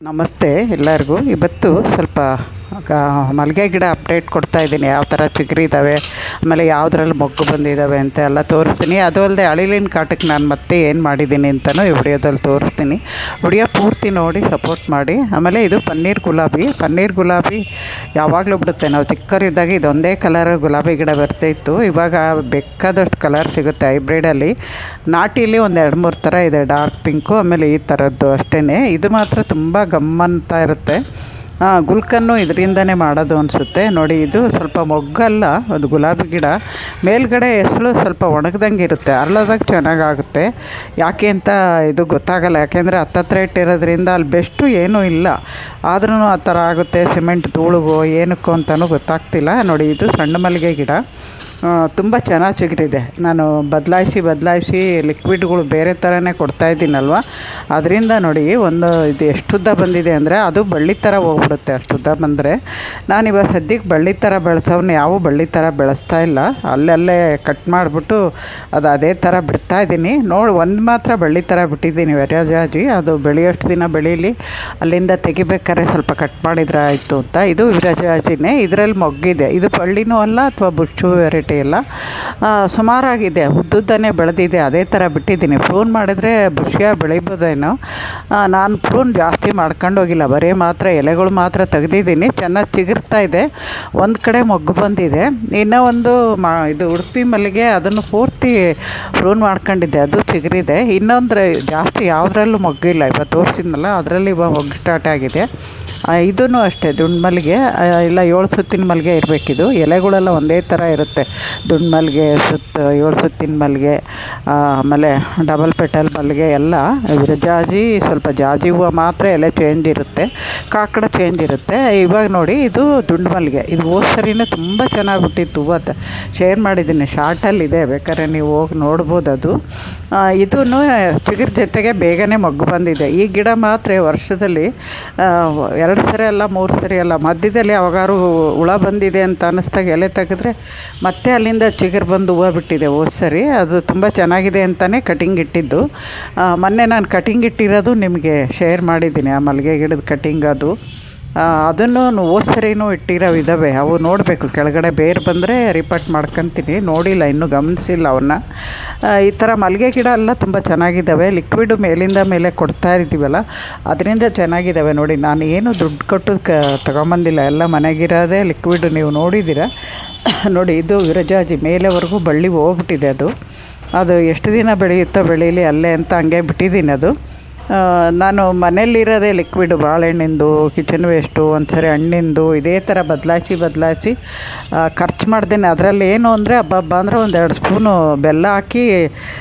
ನಮಸ್ತೆ ಎಲ್ಲರಿಗೂ. ಇವತ್ತು ಸ್ವಲ್ಪ ಮಲ್ಲಿಗೆ ಗಿಡ ಅಪ್ಡೇಟ್ ಕೊಡ್ತಾ ಇದ್ದೀನಿ, ಯಾವ ಥರ ಚಿಗುರಿದ್ದಾವೆ, ಆಮೇಲೆ ಯಾವುದ್ರಲ್ಲಿ ಮೊಗ್ಗು ಬಂದಿದ್ದಾವೆ ಅಂತ ಎಲ್ಲ ತೋರಿಸ್ತೀನಿ. ಅದು ಅಲ್ಲದೆ ಅಳಿಲಿನ ಕಾಟಕ್ಕೆ ನಾನು ಮತ್ತೆ ಏನು ಮಾಡಿದ್ದೀನಿ ಅಂತಲೂ ಈ ವಿಡಿಯೋದಲ್ಲಿ ತೋರಿಸ್ತೀನಿ. ವಿಡಿಯೋ ಪೂರ್ತಿ ನೋಡಿ ಸಪೋರ್ಟ್ ಮಾಡಿ. ಆಮೇಲೆ ಇದು ಪನ್ನೀರ್ ಗುಲಾಬಿ ಯಾವಾಗಲೂ ಬಿಡುತ್ತೆ. ನಾವು ಚಿಕ್ಕವರಿದ್ದಾಗ ಇದೊಂದೇ ಕಲರ್ ಗುಲಾಬಿ ಗಿಡ ಬರ್ತಾಯಿತ್ತು. ಇವಾಗ ಬೇಕಾದಷ್ಟು ಕಲರ್ ಸಿಗುತ್ತೆ ಹೈಬ್ರಿಡಲ್ಲಿ. ನಾಟಿಲಿ ಒಂದು 2-3 ಥರ ಇದೆ, ಡಾರ್ಕ್ ಪಿಂಕು, ಆಮೇಲೆ ಈ ಥರದ್ದು ಅಷ್ಟೇ. ಇದು ಮಾತ್ರ ತುಂಬ ಗಮ್ಮಂತ ಇರುತ್ತೆ. ಗುಲ್ಕನ್ನು ಇದರಿಂದನೇ ಮಾಡೋದು ಅನಿಸುತ್ತೆ ನೋಡಿ. ಇದು ಸ್ವಲ್ಪ ಮೊಗ್ಗಲ್ಲ, ಅದು ಗುಲಾಬಿ ಗಿಡ. ಮೇಲ್ಗಡೆ ಹೆಸರು ಸ್ವಲ್ಪ ಒಣಗ್ದಂಗೆ ಇರುತ್ತೆ, ಅರಳೋದಾಗ ಚೆನ್ನಾಗಾಗುತ್ತೆ. ಯಾಕೆ ಅಂತ ಇದು ಗೊತ್ತಾಗಲ್ಲ, ಯಾಕೆಂದರೆ ಹತ್ತತ್ರ ಇಟ್ಟಿರೋದ್ರಿಂದ ಅಲ್ಲಿ ಬೆಸ್ಟು ಏನೂ ಇಲ್ಲ. ಆದ್ರೂ ಆ ಥರ ಆಗುತ್ತೆ, ಸಿಮೆಂಟ್ ಧೂಳುಗೋ ಏನಕ್ಕೋ ಅಂತಲೂ ಗೊತ್ತಾಗ್ತಿಲ್ಲ ನೋಡಿ. ಇದು ಸಣ್ಣ ಮಲ್ಲಿಗೆ ಗಿಡ ತುಂಬ ಚೆನ್ನಾಗಿ ಚಿಗುರಿದೆ. ನಾನು ಬದಲಾಯಿಸಿ ಲಿಕ್ವಿಡ್ಗಳು ಬೇರೆ ಥರನೇ ಕೊಡ್ತಾಯಿದ್ದೀನಲ್ವ, ಅದರಿಂದ ನೋಡಿ ಇದು ಎಷ್ಟುದ್ದ ಬಂದಿದೆ ಅಂದರೆ ಅದು ಬಳ್ಳಿ ಥರ ಹೋಗ್ಬಿಡುತ್ತೆ. ಅಷ್ಟುದ್ದ ಬಂದರೆ ನಾನಿವಾಗ ಸದ್ಯಕ್ಕೆ ಬಳ್ಳಿ ಥರ ಬೆಳೆಸೋನ್ನ ಯಾವ ಬಳ್ಳಿ ಥರ ಬೆಳೆಸ್ತಾ ಇಲ್ಲ, ಅಲ್ಲೇ ಕಟ್ ಮಾಡಿಬಿಟ್ಟು ಅದು ಅದೇ ಥರ ಬಿಡ್ತಾಯಿದ್ದೀನಿ. ಒಂದು ಮಾತ್ರ ಬಳ್ಳಿ ಥರ ಬಿಟ್ಟಿದ್ದೀನಿ, ವಿರಜಾಜಿ. ಅದು ಬೆಳೆಯೋಷ್ಟು ದಿನ ಬೆಳೀಲಿ, ಅಲ್ಲಿಂದ ತೆಗಿಬೇಕಾದ್ರೆ ಸ್ವಲ್ಪ ಕಟ್ ಮಾಡಿದ್ರೆ ಆಯಿತು ಅಂತ. ಇದು ವಿರಜಾಜಿನೇ, ಇದರಲ್ಲಿ ಮೊಗ್ಗಿದೆ. ಇದು ಬಳ್ಳಿನೂ ಅಲ್ಲ ಅಥವಾ ಬುಚ್ಚು ವೆರೈಟಿ ಎಲ್ಲ, ಸುಮಾರಾಗಿದೆ, ಉದ್ದುದ್ದನೇ ಬೆಳೆದಿದೆ. ಅದೇ ಥರ ಬಿಟ್ಟಿದ್ದೀನಿ. ಪ್ರೂನ್ ಮಾಡಿದ್ರೆ ಬುಷಿಯಾಗಿ ಬೆಳಿಬೋದೇನೋ. ನಾನು ಪ್ರೂನ್ ಜಾಸ್ತಿ ಮಾಡ್ಕೊಂಡು ಹೋಗಿಲ್ಲ, ಬರೀ ಮಾತ್ರ ಎಲೆಗಳು ಮಾತ್ರ ತೆಗೆದಿದ್ದೀನಿ. ಚೆನ್ನಾಗಿ ಚಿಗುರ್ತಾ ಇದೆ. ಒಂದು ಕಡೆ ಮೊಗ್ಗು ಬಂದಿದೆ, ಇನ್ನೂ ಒಂದು ಇದು ಉಡುಪಿ ಮಲ್ಲಿಗೆ, ಅದನ್ನು ಪೂರ್ತಿ ಪ್ರೂನ್ ಮಾಡ್ಕೊಂಡಿದ್ದೆ, ಅದು ಚಿಗುರಿದೆ. ಇನ್ನೊಂದು ಜಾಸ್ತಿ ಯಾವುದ್ರಲ್ಲೂ ಮೊಗ್ಗಿಲ್ಲ. ಇವತ್ತು ತೋರಿಸಿದ್ನಲ್ಲ ಅದರಲ್ಲಿ ಇವಾಗ ಮೊಗ್ಗು ಸ್ಟಾರ್ಟ್ ಆಗಿದೆ. ಇದೂ ಅಷ್ಟೇ, ದುಂಡು ಮಲ್ಲಿಗೆ ಇಲ್ಲ 7 ಸುತ್ತಿನ ಮಲ್ಲಿಗೆ ಇರಬೇಕಿದು. ಎಲೆಗಳೆಲ್ಲ ಒಂದೇ ಥರ ಇರುತ್ತೆ. ದುಂಡು ಮಲ್ಲಿಗೆ 7 ಸುತ್ತಿನ ಮಲ್ಲಿಗೆ, ಆಮೇಲೆ ಡಬಲ್ ಪೆಟಲ್ ಮಲ್ಲಿಗೆ ಎಲ್ಲ. ವಿರಜಾಜಿ ಸ್ವಲ್ಪ ಜಾಜಿ ಹೂವು ಮಾತ್ರ ಎಲೆ ಚೇಂಜ್ ಇರುತ್ತೆ, ಕಾಕಡ ಚೇಂಜ್ ಇರುತ್ತೆ. ಇವಾಗ ನೋಡಿ ಇದು ದುಂಡು ಮಲ್ಲಿಗೆ. ಇದು ಹೋದ ಸರಿನೂ ತುಂಬ ಚೆನ್ನಾಗಿ ಬಿಟ್ಟಿತ್ತು ಹೂವು, ಶೇರ್ ಮಾಡಿದ್ದೀನಿ, ಶಾರ್ಟಲ್ಲಿದೆ, ಬೇಕಾದ್ರೆ ನೀವು ಹೋಗಿ ನೋಡ್ಬೋದು. ಅದು ಇದೂ ಚಿಗುರು ಜೊತೆಗೆ ಬೇಗನೆ ಮೊಗ್ಗು ಬಂದಿದೆ. ಈ ಗಿಡ ಮಾತ್ರ ವರ್ಷದಲ್ಲಿ 2 ಸರಿ ಅಲ್ಲ 3 ಸರಿ ಅಲ್ಲ, ಮಧ್ಯದಲ್ಲಿ ಯಾವಾಗಾರು ಹುಳ ಬಂದಿದೆ ಅಂತ ಅನ್ನಿಸ್ದಾಗ ಎಲೆ ತೆಗೆದ್ರೆ ಮತ್ತೆ ಅಲ್ಲಿಂದ ಚಿಗುರು ಬಂದು ಹೂವು ಬಿಟ್ಟಿದೆ ಹೋದ ಸರಿ. ಅದು ತುಂಬ ಚೆನ್ನಾಗಿದೆ ಅಂತಲೇ ಕಟಿಂಗ್ ಇಟ್ಟಿದ್ದು. ಮೊನ್ನೆ ನಾನು ಕಟಿಂಗ್ ಇಟ್ಟಿರೋದು ನಿಮಗೆ ಶೇರ್ ಮಾಡಿದ್ದೀನಿ, ಆ ಮಲ್ಲಿಗೆ ಗಿಡದ ಕಟಿಂಗ್. ಅದನ್ನು ಹೋದ ಸರಿನೂ ಇಟ್ಟಿರೋ ಇದ್ದಾವೆ, ಅವು ನೋಡಬೇಕು. ಕೆಳಗಡೆ ಬೇರು ಬಂದರೆ ರಿಪೋರ್ಟ್ ಮಾಡ್ಕೊತೀನಿ, ನೋಡಿಲ್ಲ ಇನ್ನೂ, ಗಮನಿಸಿಲ್ಲ ಅವನ್ನ. ಈ ಥರ ಮಲ್ಲಿಗೆ ಗಿಡ ಎಲ್ಲ ತುಂಬ ಚೆನ್ನಾಗಿದ್ದಾವೆ. ಲಿಕ್ವಿಡು ಮೇಲಿಂದ ಮೇಲೆ ಕೊಡ್ತಾ ಇದ್ದೀವಲ್ಲ, ಅದರಿಂದ ಚೆನ್ನಾಗಿದ್ದಾವೆ ನೋಡಿ. ನಾನು ಏನು ದುಡ್ಡು ಕೊಟ್ಟು ತಗೊಂಬಂದಿಲ್ಲ, ಎಲ್ಲ ಮನೆಗಿರೋದೇ ಲಿಕ್ವಿಡು. ನೀವು ನೋಡಿದ್ದೀರ ನೋಡಿ. ಇದು ವಿರಜಾಜಿ ಮೇಲೆವರೆಗೂ ಬಳ್ಳಿ ಹೋಗ್ಬಿಟ್ಟಿದೆ. ಅದು ಎಷ್ಟು ದಿನ ಬೆಳೆಯುತ್ತೋ ಬೆಳೀಲಿ ಅಲ್ಲೇ ಅಂತ ಹಂಗೆ ಬಿಟ್ಟಿದ್ದೀನಿ. ಅದು ನಾನು ಮನೆಯಲ್ಲಿರೋದೇ ಲಿಕ್ವಿಡು, ಬಾಳೆಹಣ್ಣಿಂದು, ಕಿಚನ್ ವೇಸ್ಟು, ಒಂದು ಸರಿ ಹಣ್ಣಿಂದು, ಇದೇ ಥರ ಬದಲಾಯಿಸಿ ಖರ್ಚು ಮಾಡ್ದೇನೆ. ಅದರಲ್ಲಿ ಏನು ಅಂದರೆ ಹಬ್ಬ ಅಂದರೆ 1-2 ಸ್ಪೂನು ಬೆಲ್ಲ ಹಾಕಿ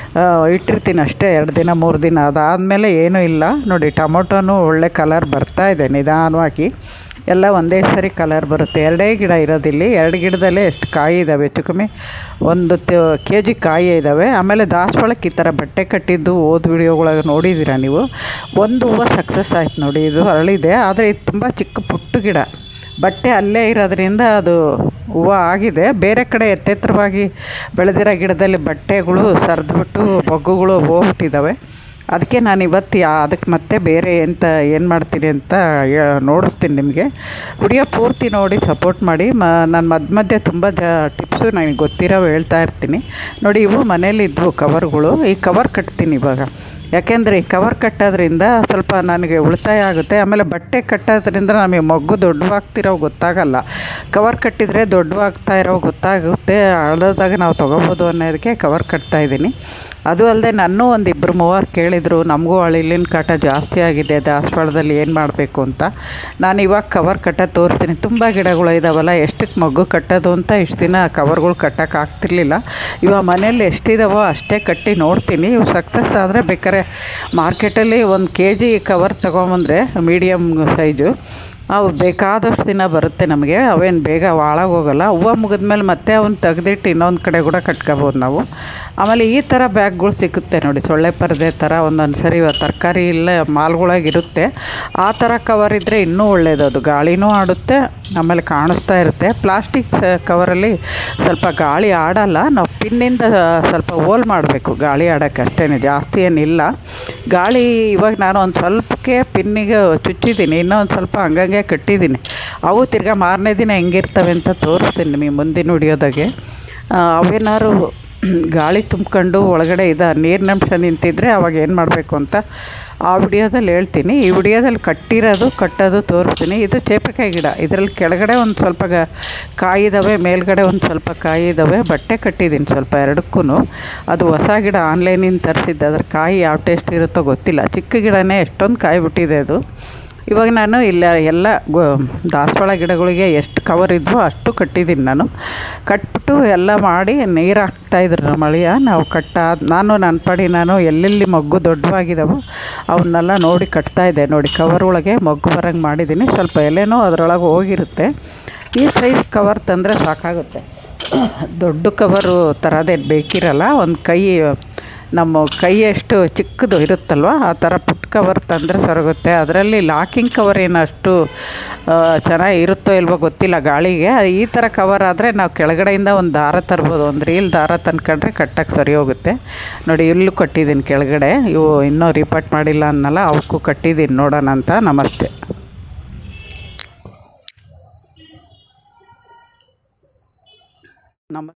ಇಟ್ಟಿರ್ತೀನಿ ಅಷ್ಟೇ, 2 ದಿನ 3 ದಿನ. ಅದಾದಮೇಲೆ ಏನೂ ಇಲ್ಲ ನೋಡಿ. ಟೊಮೊಟೊನೂ ಒಳ್ಳೆ ಕಲರ್ ಬರ್ತಾಯಿದೆ ನಿಧಾನವಾಗಿ, ಎಲ್ಲ ಒಂದೇ ಸರಿ ಕಲರ್ ಬರುತ್ತೆ. 2 ಗಿಡ ಇರೋದಿಲ್ಲಿ, 2 ಗಿಡದಲ್ಲೇ ಎಷ್ಟು ಕಾಯಿ ಇದ್ದಾವೆ, ಹೆಚ್ಚು ಕಮ್ಮಿ 1 kg ಕಾಯಿ ಇದ್ದಾವೆ. ಆಮೇಲೆ ದಾಸವಾಳಕ್ಕೆ ಈ ಥರ ಬಟ್ಟೆ ಕಟ್ಟಿದ್ದು ಓದ್ ವಿಡಿಯೋಗಳಾಗ ನೋಡಿದ್ದೀರಾ ನೀವು. ಒಂದು ಹೂವು ಸಕ್ಸಸ್ ಆಯ್ತು ನೋಡಿ, ಇದು ಅರಳಿದೆ. ಆದರೆ ಇದು ತುಂಬ ಚಿಕ್ಕ ಪುಟ್ಟ ಗಿಡ, ಬಟ್ಟೆ ಅಲ್ಲೇ ಇರೋದ್ರಿಂದ ಅದು ಹೂವು ಆಗಿದೆ. ಬೇರೆ ಕಡೆ ಎತ್ತೆತ್ತರವಾಗಿ ಬೆಳೆದಿರೋ ಗಿಡದಲ್ಲಿ ಬಟ್ಟೆಗಳು ಸರಿದ್ಬಿಟ್ಟು ಮೊಗ್ಗುಗಳು ಹೋಗ್ಬಿಟ್ಟಿದ್ದಾವೆ. ಅದಕ್ಕೆ ನಾನು ಇವತ್ತು ಅದಕ್ಕೆ ಮತ್ತೆ ಬೇರೆ ಏನು ಮಾಡ್ತೀನಿ ಅಂತ ನೋಡಿಸ್ತೀನಿ ನಿಮಗೆ. ವಿಡಿಯೋ ಪೂರ್ತಿ ನೋಡಿ ಸಪೋರ್ಟ್ ಮಾಡಿ. ನಾನು ಮಧ್ಯೆ ತುಂಬ ಟಿಪ್ಸು ನನಗೆ ಗೊತ್ತಿರೋ ಹೇಳ್ತಾ ಇರ್ತೀನಿ ನೋಡಿ. ಇವು ಮನೇಲಿದ್ವು ಕವರ್ಗಳು, ಈ ಕವರ್ ಕಟ್ತೀನಿ ಇವಾಗ. ಯಾಕೆಂದರೆ ಈ ಕವರ್ ಕಟ್ಟೋದ್ರಿಂದ ಸ್ವಲ್ಪ ನನಗೆ ಉಳಿತಾಯ ಆಗುತ್ತೆ. ಆಮೇಲೆ ಬಟ್ಟೆ ಕಟ್ಟೋದ್ರಿಂದ ನಮಗೆ ಮೊಗ್ಗು ದೊಡ್ಡವಾಗ್ತಿರೋ ಗೊತ್ತಾಗಲ್ಲ. ಕವರ್ ಕಟ್ಟಿದರೆ ದೊಡ್ಡವಾಗ್ತಾ ಇರೋ ಗೊತ್ತಾಗುತ್ತೆ, ಹಳದಾಗ ನಾವು ತೊಗೋಬೋದು ಅನ್ನೋದಕ್ಕೆ ಕವರ್ ಕಟ್ತಾಯಿದ್ದೀನಿ. ಅದು ಅಲ್ಲದೆ ನನ್ನೂ 1-2-3 ಕೇಳಿದರು, ನಮಗೂ ಅಳಿಲಿನ ಕಾಟ ಜಾಸ್ತಿ ಆಗಿದೆ, ದಾಸವಾಳದಲ್ಲಿ ಏನು ಮಾಡಬೇಕು ಅಂತ. ನಾನು ಇವಾಗ ಕವರ್ ಕಟ್ಟೋದು ತೋರಿಸ್ತೀನಿ. ತುಂಬ ಗಿಡಗಳು ಇದ್ದಾವಲ್ಲ, ಎಷ್ಟಕ್ಕೆ ಮೊಗ್ಗು ಕಟ್ಟೋದು ಅಂತ ಇಷ್ಟು ದಿನ ಕವರ್ಗಳು ಕಟ್ಟೋಕ್ಕಾಗ್ತಿರ್ಲಿಲ್ಲ. ಇವಾಗ ಮನೇಲಿ ಎಷ್ಟಿದಾವೋ ಅಷ್ಟೇ ಕಟ್ಟಿ ನೋಡ್ತೀನಿ. ಇವು ಸಕ್ಸಸ್ ಆದರೆ ಬೇಕಾದ್ರೆ ಮಾರ್ಕೆಟಲ್ಲಿ 1 kg ಕವರ್ ತೊಗೊಂಬಂದರೆ ಮೀಡಿಯಮ್ ಸೈಜು, ಅವು ಬೇಕಾದಷ್ಟು ದಿನ ಬರುತ್ತೆ ನಮಗೆ. ಅವೇನು ಬೇಗ ಹಾಳಾಗೋಗಲ್ಲ. ಹೂವು ಮುಗಿದ್ಮೇಲೆ ಮತ್ತೆ ಅವನ್ನ ತೆಗೆದಿಟ್ಟು ಇನ್ನೊಂದು ಕಡೆ ಕೂಡ ಕಟ್ಕೋಬೋದು ನಾವು. ಆಮೇಲೆ ಈ ಥರ ಬ್ಯಾಗ್ಗಳು ಸಿಗುತ್ತೆ ನೋಡಿ, ಸೊಳ್ಳೆ ಪರದೆ ಥರ. ಒಂದೊಂದು ಸರಿ ತರಕಾರಿ ಇಲ್ಲ ಮಾಲ್ಗಳಾಗಿರುತ್ತೆ, ಆ ಥರ ಕವರ್ ಇದ್ದರೆ ಇನ್ನೂ ಒಳ್ಳೆಯದು. ಅದು ಗಾಳಿನೂ ಆಡುತ್ತೆ, ಆಮೇಲೆ ಕಾಣಿಸ್ತಾ ಇರುತ್ತೆ. ಪ್ಲಾಸ್ಟಿಕ್ ಕವರಲ್ಲಿ ಸ್ವಲ್ಪ ಗಾಳಿ ಆಡಲ್ಲ, ನಾವು ಪಿನ್ನಿಂದ ಸ್ವಲ್ಪ ಹೋಲ್ ಮಾಡಬೇಕು ಗಾಳಿ ಆಡೋಕ್ಕೆ ಅಷ್ಟೇ, ಜಾಸ್ತಿ ಏನಿಲ್ಲ ಗಾಳಿ. ಇವಾಗ ನಾನು ಒಂದು ಸ್ವಲ್ಪಕ್ಕೆ ಅದಕ್ಕೆ ಪಿನ್ನಿಗೆ ಚುಚ್ಚಿದ್ದೀನಿ, ಇನ್ನೊಂದು ಸ್ವಲ್ಪ ಹಂಗಂಗೆ ಕಟ್ಟಿದ್ದೀನಿ. ಅವು ತಿರ್ಗಾ ಮಾರನೇ ದಿನ ಹೆಂಗಿರ್ತವೆ ಅಂತ ತೋರಿಸ್ತೀನಿ ನಿಮಗೆ ಮುಂದಿನ ವಿಡಿಯೋದಾಗೆ. ಅವೇನಾದ್ರು ಗಾಳಿ ತುಂಬ್ಕೊಂಡು ಒಳಗಡೆ ನೀರಿನಂಶ ನಿಂತಿದ್ರೆ ಅವಾಗ ಏನು ಮಾಡಬೇಕು ಅಂತ ಆ ವಿಡಿಯೋದಲ್ಲಿ ಹೇಳ್ತೀನಿ. ಈ ವಿಡಿಯೋದಲ್ಲಿ ಕಟ್ಟೋದು ತೋರಿಸ್ತೀನಿ. ಇದು ಚೇಪೆಕಾಯಿ ಗಿಡ, ಇದರಲ್ಲಿ ಕೆಳಗಡೆ ಒಂದು ಸ್ವಲ್ಪ ಕಾಯಿದ್ದಾವೆ, ಮೇಲ್ಗಡೆ ಒಂದು ಸ್ವಲ್ಪ ಕಾಯಿದ್ದಾವೆ. ಬಟ್ಟೆ ಕಟ್ಟಿದ್ದೀನಿ ಸ್ವಲ್ಪ ಎರಡಕ್ಕೂ. ಅದು ಹೊಸ ಗಿಡ ಆನ್ಲೈನಿಂದ ತರಿಸಿದ್ದೆ, ಅದ್ರ ಕಾಯಿ ಯಾವ ಟೇಸ್ಟ್ ಇರುತ್ತೋ ಗೊತ್ತಿಲ್ಲ. ಚಿಕ್ಕ ಗಿಡನೇ ಎಷ್ಟೊಂದು ಕಾಯಿ ಬಿಟ್ಟಿದೆ ಅದು. ಇವಾಗ ನಾನು ಎಲ್ಲ ದಾಸವಾಳ ಗಿಡಗಳಿಗೆ ಎಷ್ಟು ಕವರ್ ಇದ್ವೋ ಅಷ್ಟು ಕಟ್ಟಿದ್ದೀನಿ. ಕಟ್ಬಿಟ್ಟು ಎಲ್ಲ ಮಾಡಿ ನೀರು ಹಾಕ್ತಾಯಿದ್ರು ನಮ್ಮ ಅಳಿಯ. ನಾವು ನನ್ನ ಪಡಿ ಎಲ್ಲೆಲ್ಲಿ ಮೊಗ್ಗು ದೊಡ್ಡವಾಗಿದ್ದಾವೋ ಅವನ್ನೆಲ್ಲ ನೋಡಿ ಕಟ್ತಾಯಿದ್ದೆ. ನೋಡಿ ಕವರ್ ಒಳಗೆ ಮೊಗ್ಗು ಬರೋಂಗೆ ಮಾಡಿದ್ದೀನಿ. ಸ್ವಲ್ಪ ಎಲೆನೂ ಅದರೊಳಗೆ ಹೋಗಿರುತ್ತೆ. ಈ ಸೈಜ್ ಕವರ್ ತಂದರೆ ಸಾಕಾಗುತ್ತೆ. ದೊಡ್ಡ ಕವರು ಥರದೇ ಬೇಕಿರಲ್ಲ. ಒಂದು ನಮ್ಮ ಕೈಯಷ್ಟು ಚಿಕ್ಕದು ಇರುತ್ತಲ್ವ, ಆ ಥರ ಪುಟ್ ಕವರ್ ತಂದರೆ ಸರಗುತ್ತೆ. ಅದರಲ್ಲಿ ಲಾಕಿಂಗ್ ಕವರ್ ಏನು ಅಷ್ಟು ಚೆನ್ನಾಗಿ ಇರುತ್ತೋ ಇಲ್ವೋ ಗೊತ್ತಿಲ್ಲ ಗಾಳಿಗೆ. ಈ ಥರ ಕವರ್ ಆದರೆ ನಾವು ಕೆಳಗಡೆಯಿಂದ ಒಂದು ದಾರ ತರ್ಬೋದು, ಒಂದು ರೀಲ್ ದಾರ ತಂದ್ಕೊಂಡ್ರೆ ಕಟ್ಟಕ್ಕೆ ಸರಿ ಹೋಗುತ್ತೆ. ನೋಡಿ ಇಲ್ಲೂ ಕಟ್ಟಿದ್ದೀನಿ ಕೆಳಗಡೆ. ಇವು ಇನ್ನೂ ರಿಪೋರ್ಟ್ ಮಾಡಿಲ್ಲ ಅನ್ನಲ್ಲ, ಅವಕ್ಕೂ ಕಟ್ಟಿದ್ದೀನಿ. ನೋಡೋಣ ಅಂತ. ನಮಸ್ತೆ.